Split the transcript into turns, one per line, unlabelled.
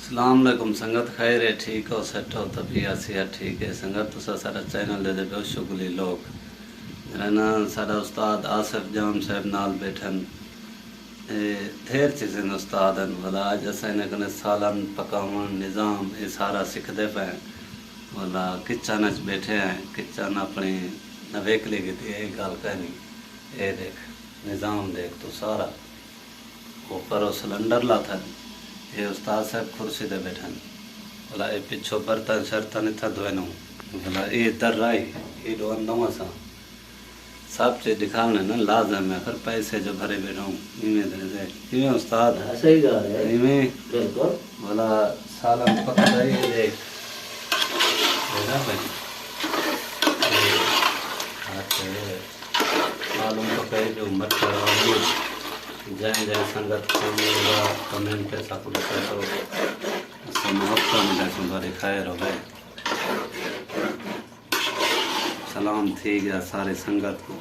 السلام علیکم سنگت خیر ہے ٹھیک ہو سیٹ ہو طبیعت صحت ٹھیک ہے سنگت تو سارا چینل دے بہت شکریہ لوگ رہنا سارا استاد آصف جام صاحب نال بیٹھن ڈھیر چیزیں استاد ہیں بلا اج اساں کنے سالن پکاون نظام یہ سارا سکھدے پے بلا کچن وچ بیٹھے ہیں کچن اپنی ویک لی گئی یہ گل کہنی اے دیکھ نظام دیکھ تو سارا اوپر وہ سلنڈر لا تھا یہ استاد صاحب کرسی دے بیٹھن بلا یہ پچھو برتن شرتن اتنا دھوئنو بلا یہ در رائی یہ دو اندوں سا سب چیز دکھانے نا لازم ہے پھر پیسے جو بھرے بیٹھا ہوں ایویں دے دے ایویں استاد
صحیح گل ہے
ایویں
بالکل
بلا سالن پکا یہ دیکھ دیکھا بھائی سالن پکائی جو مٹر آلو جائیں جائیں سنگت کمنٹ پہ سب لکھا تو ہفتہ میں لیکن بڑی خیر ہو گئے سلام تھی گیا سارے سنگت کو